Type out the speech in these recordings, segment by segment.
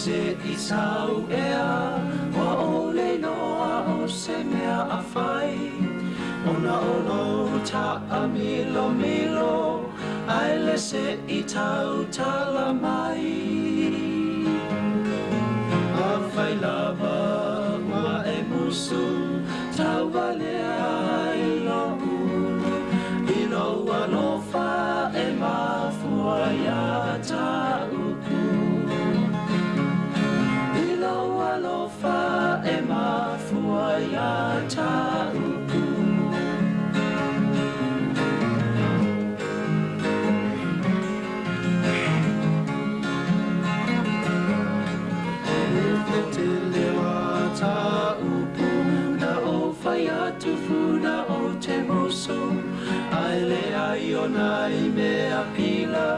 se I sau ea wa o le noa o se mea a whai ona ono ta a milo milo ai le se I tau tala mai a whai lava wa e musu tau vale ai lo ulu I lo alofa e mafua ia ta uku I lo alofa e mafua ia ta uku Tufuna o te moso ai le ai o nai mea pila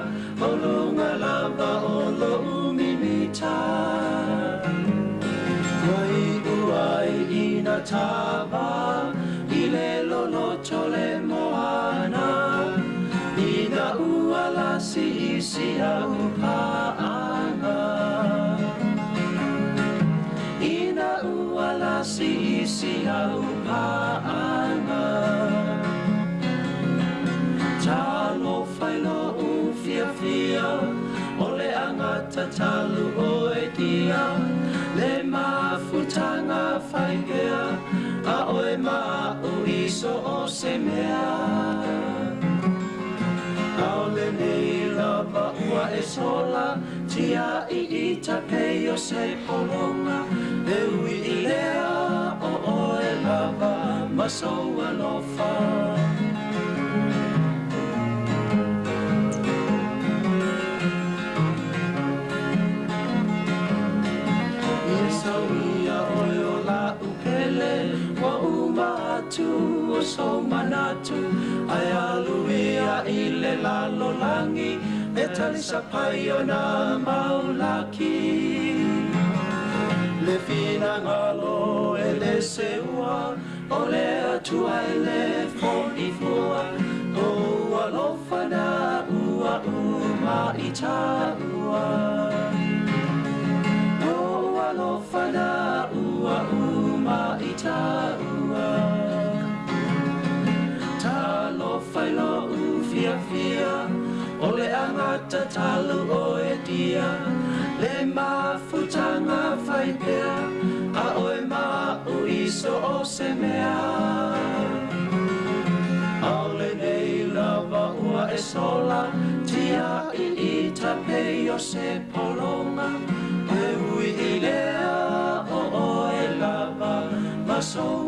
o lunga lava o lo umimita Wai uai ina tava I le lolo tole moana Ina uala si isi au paanga Ina uala si isi au paanga Talo whailo u fia fia O le angata talu o e dia Le mafutanga whaipea A oe maa u iso o se mea Au le nei lava ua e sola Tia I ita pei o se polonga E ui I lea o oe lava Maso alofa Iesa ia oe o la upele Wa umatu o so manatu Ai alu ia I le lalo langi E talisa pai o na maulaki Le fina ngalo e le seua O le atua e le foni fua O alofa na ua uma I ta ua O alofa na ua uma I ta ua Ta lofa I lo u fia fia O le angata talu o e dia Le mafutanga whaipea A oe maa u iso o se mea Au le nei lava ua e sola Tia I ita pei o se polonga E ui I lea o oe lava Maso